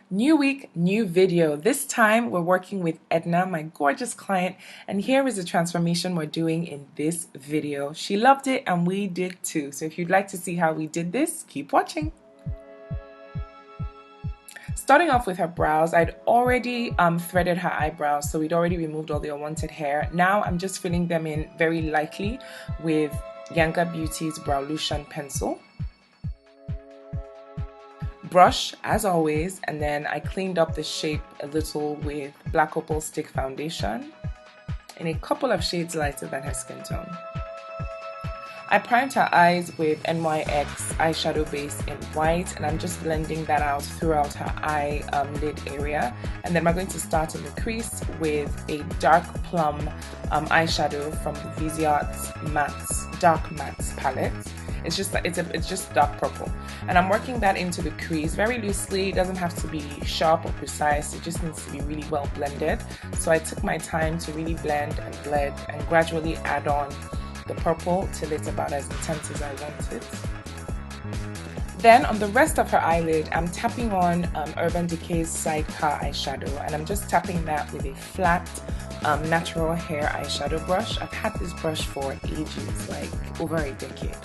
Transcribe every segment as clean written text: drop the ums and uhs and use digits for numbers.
New week, new video. This time we're working with Edna, my gorgeous client, and here is the transformation we're doing in this video. She loved it and we did too. So if you'd like to see how we did this, keep watching. Starting off with her brows, I'd already threaded her eyebrows, so we'd already removed all the unwanted hair. Now I'm just filling them in very lightly with Yanga Beauty's Browlution pencil. Brush as always, and then I cleaned up the shape a little with Black Opal Stick Foundation in a couple of shades lighter than her skin tone. I primed her eyes with NYX eyeshadow base in white, and I'm just blending that out throughout her eye lid area. And then we're going to start in the crease with a dark plum eyeshadow from the Viseart Dark Matte palette. It's just dark purple, and I'm working that into the crease very loosely. It doesn't have to be sharp or precise, it just needs to be really well blended. So I took my time to really blend and gradually add on the purple till it's about as intense as I want it. Then on the rest of her eyelid, I'm tapping on Urban Decay's Sidecar Eye Shadow, and I'm just tapping that with a flat natural hair eyeshadow brush. I've had this brush for ages, like over a decade.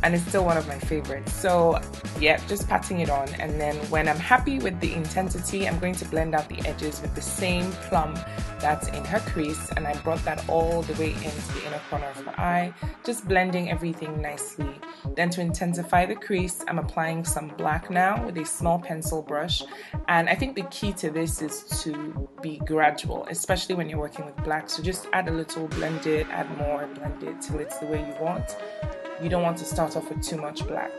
And it's still one of my favorites. So yeah, just patting it on, and then when I'm happy with the intensity, I'm going to blend out the edges with the same plum that's in her crease, and I brought that all the way into the inner corner of her eye, just blending everything nicely. Then to intensify the crease, I'm applying some black now with a small pencil brush, and I think the key to this is to be gradual, especially when you're working with black. So just add a little, blend it, add more, blend it till it's the way you want. You don't want to start off with too much black.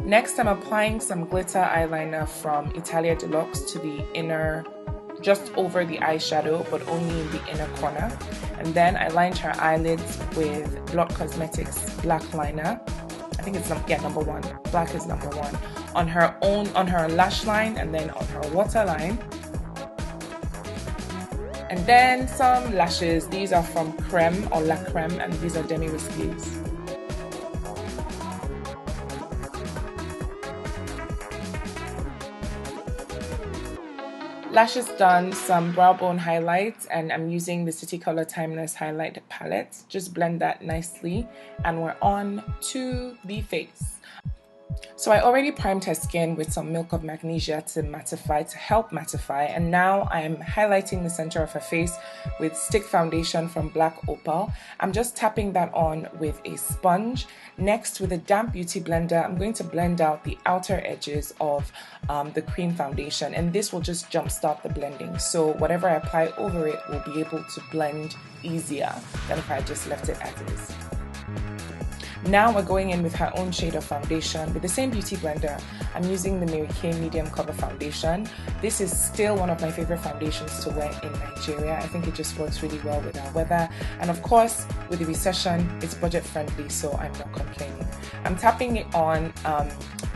Next, I'm applying some glitter eyeliner from Italia Delux to the inner, just over the eyeshadow, but only in the inner corner. And then I lined her eyelids with Blot Cosmetics black liner. I think it's number one. Black is number one. On her lash line, and then on her waterline. And then some lashes. These are from Creme or La Creme, and these are demi-risqués. Lashes done, some brow bone highlights, and I'm using the City Color Timeless Highlight Palette. Just blend that nicely, and we're on to the face. So I already primed her skin with some Milk of Magnesia to help mattify, and now I'm highlighting the center of her face with Stick Foundation from Black Opal. I'm just tapping that on with a sponge. Next, with a damp beauty blender, I'm going to blend out the outer edges of the cream foundation, and this will just jumpstart the blending. So whatever I apply over it will be able to blend easier than if I just left it as is. Now we're going in with her own shade of foundation. With the same beauty blender, I'm using the Mary Kay Medium Cover Foundation. This is still one of my favorite foundations to wear in Nigeria. I think it just works really well with our weather. And of course, with the recession, it's budget friendly, so I'm not complaining. I'm tapping it on,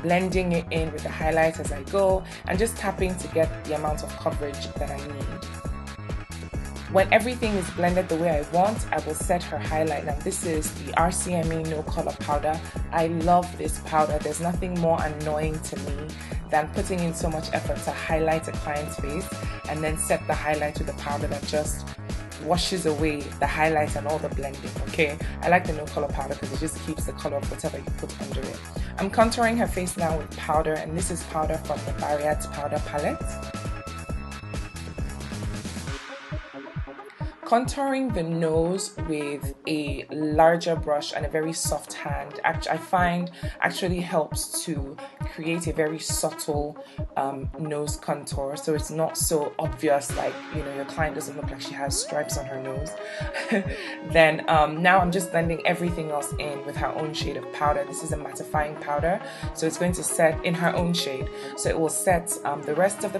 blending it in with the highlight as I go, and just tapping to get the amount of coverage that I need. When everything is blended the way I want, I will set her highlight. Now this is the RCMA No Color Powder. I love this powder. There's nothing more annoying to me than putting in so much effort to highlight a client's face and then set the highlight with a powder that just washes away the highlight and all the blending, okay? I like the No Color Powder because it just keeps the color of whatever you put under it. I'm contouring her face now with powder, and this is powder from the Barriats Powder Palette. Contouring the nose with a larger brush and a very soft hand, I find actually helps to create a very subtle nose contour, so it's not so obvious, like, you know, your client doesn't look like she has stripes on her nose. Then now I'm just blending everything else in with her own shade of powder. This is a mattifying powder, so it's going to set in her own shade, so it will set the rest of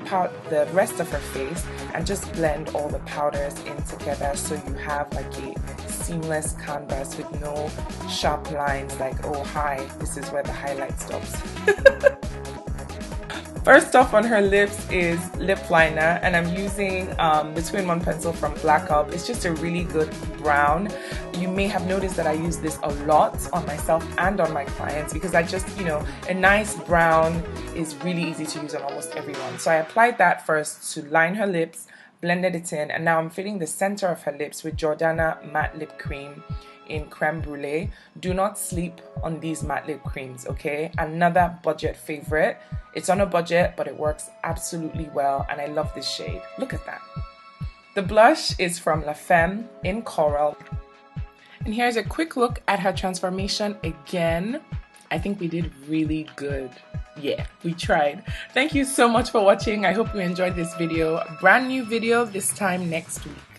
her face, and just blend all the powders in together, so you have like a seamless canvas with no sharp lines like, oh hi, this is where the highlight stops. First off on her lips is Lipliner, and I'm using the 2-in-1 pencil from Black Up. It's just a really good brown. you may have noticed that I use this a lot on myself and on my clients because I just, you know, a nice brown is really easy to use on almost everyone. So I applied that first to line her lips, blended it in, and now I'm filling the center of her lips with Jordana Matte Lip Cream in Creme Brule. Do not sleep on these matte lip creams, okay? Another budget favorite. It's on a budget, but it works absolutely well, and I love this shade. Look at that. The blush is from Femme in Coral. And here's a quick look at her transformation again. I think we did really good. Yeah, we tried. Thank you so much for watching. I hope you enjoyed this video. Brand new video this time next week.